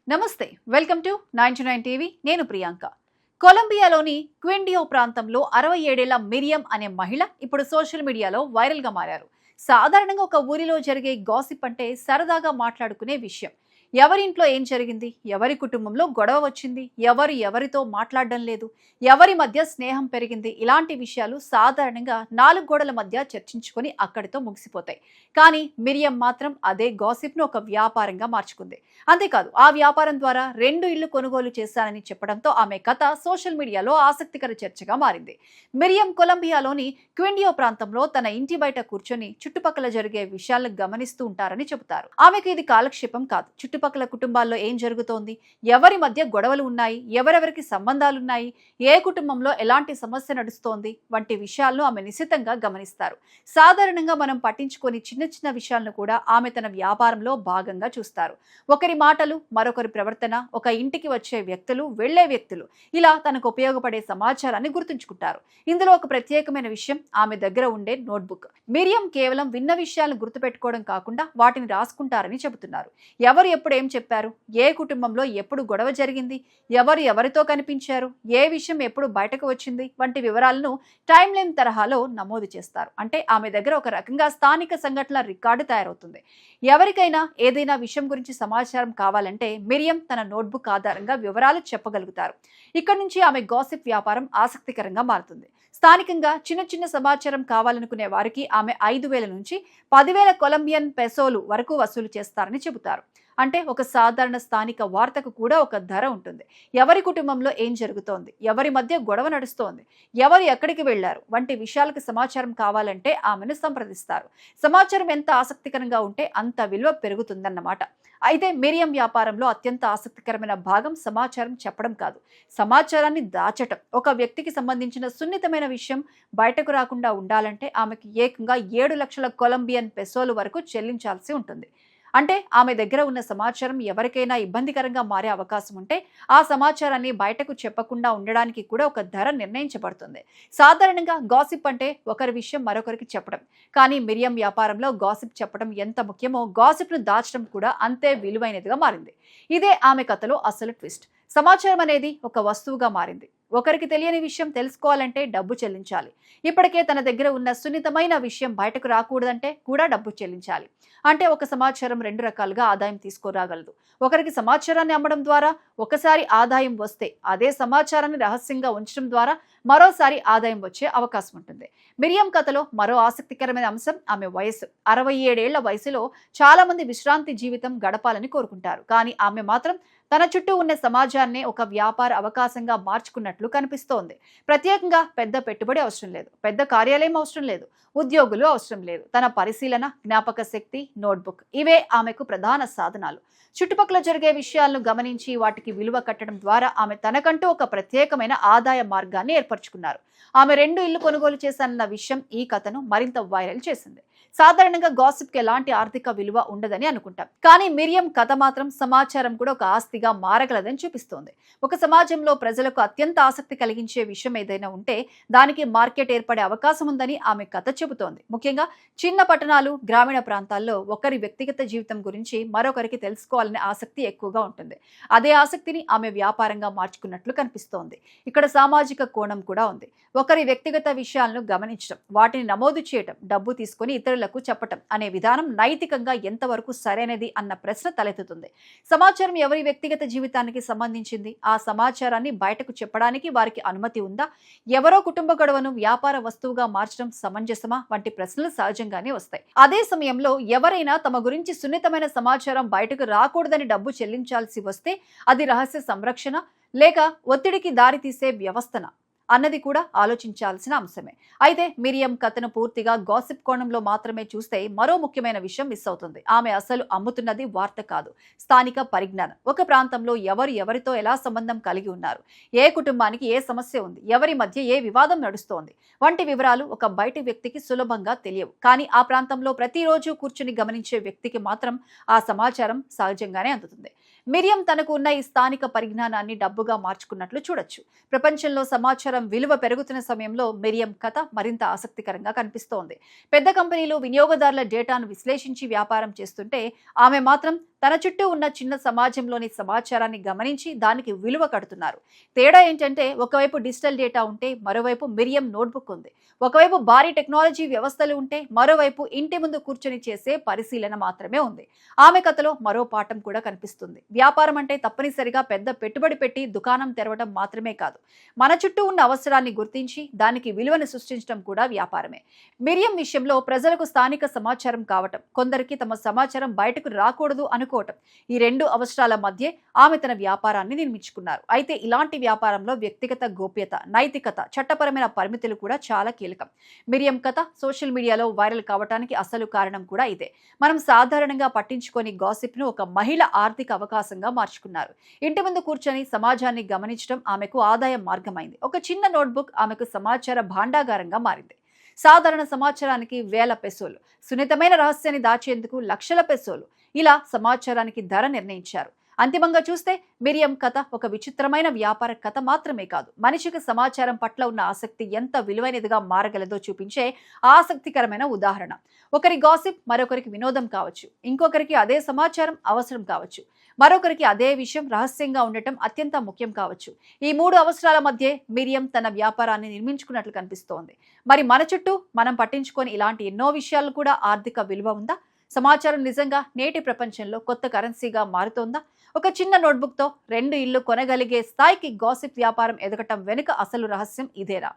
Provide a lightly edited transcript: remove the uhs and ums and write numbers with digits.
నమస్తే, welcome to 99 TV. నేను ప్రియాంక. కొలంబియాలోని క్విండియో ప్రాంతంలో 67 ఏళ్ల మిరియం అనే మహిళ ఇప్పుడు సోషల్ మీడియాలో వైరల్గా మారారు. సాధారణంగా ఒక ఊరిలో జరిగే గాసిప్ అంటే సరదాగా మాట్లాడుకునే విషయం. ఎవరింట్లో ఏం జరిగింది, ఎవరి కుటుంబంలో గొడవ వచ్చింది, ఎవరితో మాట్లాడడం లేదు, ఎవరి మధ్య స్నేహం పెరిగింది, ఇలాంటి విషయాలు సాధారణంగా 4 గోడల మధ్య చర్చించుకొని అక్కడితో ముగిసిపోతాయి. కానీ మిరియం మాత్రం అదే గాసిప్ను ఒక వ్యాపారంగా మార్చుకుంది. అంతేకాదు, ఆ వ్యాపారం ద్వారా 2 ఇళ్లు కొనుగోలు చేశానని చెప్పడంతో ఆమె కథ సోషల్ మీడియాలో ఆసక్తికర చర్చగా మారింది. మిరియం కొలంబియాలోని క్విండియో ప్రాంతంలో తన ఇంటి బయట కూర్చొని చుట్టుపక్కల జరిగే విషయాలను గమనిస్తూ ఉంటారని చెబుతారు. ఆమెకు ఇది కాలక్షేపం కాదు. చుట్టుపక్కల కుటుంబాల్లో ఏం జరుగుతోంది, ఎవరి మధ్య గొడవలు ఉన్నాయి, ఎవరెవరికి సంబంధాలున్నాయి, ఏ కుటుంబంలో ఎలాంటి సమస్య నడుస్తోంది వంటి విషయాలను ఆమె నిశితంగా గమనిస్తారు. సాధారణంగా మనం పట్టించుకొని చిన్న చిన్న విషయాలను కూడా ఆమె తన వ్యాపారంలో భాగంగా చూస్తారు. ఒకరి మాటలు, మరొకరి ప్రవర్తన, ఒక ఇంటికి వచ్చే వ్యక్తులు, వెళ్లే వ్యక్తులు, ఇలా తనకు ఉపయోగపడే సమాచారాన్ని గుర్తుంచుకుంటారు. ఇందులో ఒక ప్రత్యేకమైన విషయం ఆమె దగ్గర ఉండే నోట్బుక్. మిరియం కేవలం విన్న విషయాలను గుర్తుపెట్టుకోవడం కాకుండా వాటిని రాసుకుంటారని చెబుతున్నారు. ఎవరు ఎప్పుడు ఏం చెప్పారు, ఏ కుటుంబంలో ఎప్పుడు గొడవ జరిగింది, ఎవరితో కనిపించారు, ఏ విషయం ఎప్పుడు బయటకు వచ్చింది వంటి వివరాలను టైం లైన్ తరహాలో నమోదు చేస్తారు. అంటే ఆమె దగ్గర ఒక రకంగా స్థానిక సంఘటనల రికార్డు తయారవుతుంది. ఎవరికైనా ఏదైనా విషయం గురించి సమాచారం కావాలంటే మిరియం తన నోట్బుక్ ఆధారంగా వివరాలు చెప్పగలుగుతారు. ఇక్కడ నుంచి ఆమె గాసిప్ వ్యాపారం ఆసక్తికరంగా మారుతుంది. స్థానికంగా చిన్న చిన్న సమాచారం కావాలనుకునే వారికి ఆమె 5,000 నుంచి 10,000 కొలంబియన్ పెసోలు వరకు వసూలు చేస్తారని చెబుతారు. అంటే ఒక సాధారణ స్థానిక వార్తకు కూడా ఒక ధర ఉంటుంది. ఎవరి కుటుంబంలో ఏం జరుగుతోంది, ఎవరి మధ్య గొడవ నడుస్తోంది, ఎవరు ఎక్కడికి వెళ్లారు వంటి విషయాలకు సమాచారం కావాలంటే ఆమెను సంప్రదిస్తారు. సమాచారం ఎంత ఆసక్తికరంగా ఉంటే అంత విలువ పెరుగుతుందన్నమాట. అయితే మిరియం వ్యాపారంలో అత్యంత ఆసక్తికరమైన భాగం సమాచారం చెప్పడం కాదు, సమాచారాన్ని దాచటం. ఒక వ్యక్తికి సంబంధించిన సున్నితమైన విషయం బయటకు రాకుండా ఉండాలంటే ఆమెకి ఏకంగా 7 లక్షల కొలంబియన్ పెసోలు వరకు చెల్లించాల్సి ఉంటుంది. అంటే ఆమె దగ్గర ఉన్న సమాచారం ఎవరికైనా ఇబ్బందికరంగా మారే అవకాశం ఉంటే ఆ సమాచారాన్ని బయటకు చెప్పకుండా ఉండడానికి కూడా ఒక ధర నిర్ణయించబడుతుంది. సాధారణంగా గాసిప్ అంటే ఒకరి విషయం మరొకరికి చెప్పడం. కానీ మిరియం వ్యాపారంలో గాసిప్ చెప్పడం ఎంత ముఖ్యమో గాసిప్ను దాచడం కూడా అంతే విలువైనదిగా మారింది. ఇదే ఆమె కథలో అసలు ట్విస్ట్. సమాచారం అనేది ఒక వస్తువుగా మారింది. ఒకరికి తెలియని విషయం తెలుసుకోవాలంటే డబ్బు చెల్లించాలి. ఇప్పటికే తన దగ్గర ఉన్న సున్నితమైన విషయం బయటకు రాకూడదంటే కూడా డబ్బు చెల్లించాలి. అంటే ఒక సమాచారం 2 రకాలుగా ఆదాయం తీసుకురాగలదు. ఒకరికి సమాచారాన్ని అమ్మడం ద్వారా ఒకసారి ఆదాయం వస్తే అదే సమాచారాన్ని రహస్యంగా ఉంచడం ద్వారా మరోసారి ఆదాయం వచ్చే అవకాశం ఉంటుంది. మిరియం కథలో మరో ఆసక్తికరమైన అంశం ఆమె వయసు. 67 ఏళ్ల వయసులో చాలా మంది విశ్రాంతి జీవితం గడపాలని కోరుకుంటారు. కానీ ఆమె మాత్రం తన చుట్టూ ఉన్న సమాజాన్ని ఒక వ్యాపార అవకాశంగా మార్చుకున్నట్లు కనిపిస్తోంది. ప్రత్యేకంగా పెద్ద పెట్టుబడి అవసరం లేదు, పెద్ద కార్యాలయం అవసరం లేదు, ఉద్యోగులు అవసరం లేదు. తన పరిశీలన, జ్ఞాపక శక్తి, నోట్బుక్, ఇవే ఆమెకు ప్రధాన సాధనాలు. చుట్టుపక్కల జరిగే విషయాలను గమనించి వాటికి విలువ కట్టడం ద్వారా ఆమె తనకంటూ ఒక ప్రత్యేకమైన ఆదాయ మార్గాన్ని ఏర్పరచుకున్నారు. ఆమె 2 ఇళ్లు కొనుగోలు చేశానన్న విషయం ఈ కథను మరింత వైరల్ చేసింది. సాధారణంగా గాసిప్కి ఎలాంటి ఆర్థిక విలువ ఉండదని అనుకుంటాం. కానీ మిరియం కథ మాత్రం సమాచారం కూడా ఒక ఆస్తిగా మారగలదని చూపిస్తోంది. ఒక సమాజంలో ప్రజలకు అత్యంత ఆసక్తి కలిగించే విషయం ఏదైనా ఉంటే దానికి మార్కెట్ ఏర్పడే అవకాశం ఉందని ఆమె కథ చెబుతోంది. ముఖ్యంగా చిన్న పట్టణాలు, గ్రామీణ ప్రాంతాల్లో ఒకరి వ్యక్తిగత జీవితం గురించి మరొకరికి తెలుసుకోవాలనే ఆసక్తి ఎక్కువగా ఉంటుంది. అదే ఆసక్తిని ఆమె వ్యాపారంగా మార్చుకున్నట్లు కనిపిస్తోంది. ఇక్కడ సామాజిక కోణం కూడా ఉంది. ఒకరి వ్యక్తిగత విషయాలను గమనించడం, వాటిని నమోదు చేయడం, డబ్బు తీసుకుని ఇతరులకు చెప్పటం అనే విధానం నైతికంగా ఎంతవరకు సరైనది అన్న ప్రశ్న తలెత్తుతుంది. సమాచారం ఎవరి వ్యక్తిగత జీవితానికి సంబంధించింది, ఆ సమాచారాన్ని బయటకు చెప్పడానికి వారికి అనుమతి ఉందా, ఎవరో కుటుంబ గొడవను వ్యాపార వస్తువుగా మార్చడం సమంజసమా వంటి ప్రశ్నలు సహజంగానే వస్తాయి. అదే సమయంలో ఎవరైనా తమ గురించి సున్నితమైన సమాచారం బయటకు రాకూడదని డబ్బు చెల్లించాల్సి వస్తే అది రహస్య సంరక్షణ లేక ఒత్తిడికి దారితీసే వ్యవస్థన అన్నది కూడా ఆలోచించాల్సిన అంశమే. అయితే మిరియం కథను పూర్తిగా గాసిప్ కోణంలో మాత్రమే చూస్తే మరో ముఖ్యమైన విషయం మిస్ అవుతుంది. ఆమె అసలు అమ్ముతున్నది వార్త కాదు, స్థానిక పరిజ్ఞానం. ఒక ప్రాంతంలో ఎవరితో ఎలా సంబంధం కలిగి ఉన్నారు, ఏ కుటుంబానికి ఏ సమస్య ఉంది, ఎవరి మధ్య ఏ వివాదం నడుస్తోంది వంటి వివరాలు ఒక బయటి వ్యక్తికి సులభంగా తెలియవు. కానీ ఆ ప్రాంతంలో ప్రతిరోజు కూర్చుని గమనించే వ్యక్తికి మాత్రం ఆ సమాచారం సహజంగానే అందుతుంది. మిరియం తనకు ఉన్న ఈ స్థానిక పరిజ్ఞానాన్ని డబ్బుగా మార్చుకున్నట్లు చూడొచ్చు. ప్రపంచంలో సమాచారం విలువ పెరుగుతున్న సమయంలో మిరియం కథ మరింత ఆసక్తికరంగా కనిపిస్తోంది. పెద్ద కంపెనీలు వినియోగదారుల డేటాను విశ్లేషించి వ్యాపారం చేస్తుంటే ఆమె మాత్రం తన చుట్టూ ఉన్న చిన్న సమాజంలోని సమాచారాన్ని గమనించి దానికి విలువ కడుతున్నారు. తేడా ఏంటంటే ఒకవైపు డిజిటల్ డేటా ఉంటే మరోవైపు మిరియం నోట్బుక్ ఉంది. ఒకవైపు భారీ టెక్నాలజీ వ్యవస్థలు ఉంటే మరోవైపు ఇంటి ముందు కూర్చొని చేసే పరిశీలన మాత్రమే ఉంది. ఆమె కథలో మరో పాఠం కూడా కనిపిస్తుంది. వ్యాపారం అంటే తప్పనిసరిగా పెద్ద పెట్టుబడి పెట్టి దుకాణం తెరవడం మాత్రమే కాదు, మన చుట్టూ ఉన్న అవసరాన్ని గుర్తించి దానికి విలువను సృష్టించడం కూడా వ్యాపారమే. మిరియం విషయంలో ప్రజలకు స్థానిక సమాచారం కావటం, కొందరికి తమ సమాచారం బయటకు రాకూడదు అనుకోవటం, ఈ రెండు అవసరాల మధ్య ఆమె తన వ్యాపారాన్ని నిర్మించుకున్నారు. అయితే ఇలాంటి వ్యాపారంలో వ్యక్తిగత గోప్యత, నైతికత, చట్టపరమైన పరిమితులు కూడా చాలా కీలకం. మిరియం కథ సోషల్ మీడియాలో వైరల్ కావడానికి అసలు కారణం కూడా ఇదే. మనం సాధారణంగా పట్టించుకొని గాసిప్ ను ఒక మహిళ ఆర్థిక అవకాశంగా మార్చుకున్నారు. ఇంటి ముందు కూర్చొని సమాజాన్ని గమనించడం ఆమెకు ఆదాయ మార్గమైంది. ఒక చిన్న నోట్బుక్ ఆమెకు సమాచార భాండాగారంగా మారింది. సాధారణ సమాచారానికి వేల పెసోలు, సున్నితమైన రహస్యాన్ని దాచేందుకు లక్షల పెసోలు, ఇలా సమాచారానికి ధర నిర్ణయించారు. అంతిమంగా చూస్తే మిరియం కథ ఒక విచిత్రమైన వ్యాపార కథ మాత్రమే కాదు, మనిషికి సమాచారం పట్ల ఉన్న ఆసక్తి ఎంత విలువైనదిగా మారగలదో చూపించే ఆసక్తికరమైన ఉదాహరణ. ఒకరి గాసిప్ మరొకరికి వినోదం కావచ్చు, ఇంకొకరికి అదే సమాచారం అవసరం కావచ్చు, మరొకరికి అదే విషయం రహస్యంగా ఉండటం అత్యంత ముఖ్యం కావచ్చు. ఈ మూడు అవసరాల మధ్య మిరియం తన వ్యాపారాన్ని నిర్మించుకున్నట్లు కనిపిస్తోంది. మరి మన చుట్టూ మనం పట్టించుకొని ఇలాంటి ఎన్నో విషయాలు కూడా ఆర్థిక విలువ ఉందా? సమాచారం నిజంగా నేటి ప్రపంచంలో కొత్త కరెన్సీగా మారుతోందా? ఒక చిన్న నోట్బుక్తో 2 ఇళ్లు కొనగలిగే స్థాయికి గాసిప్ వ్యాపారం ఎదగటం వెనుక అసలు రహస్యం ఇదేనా?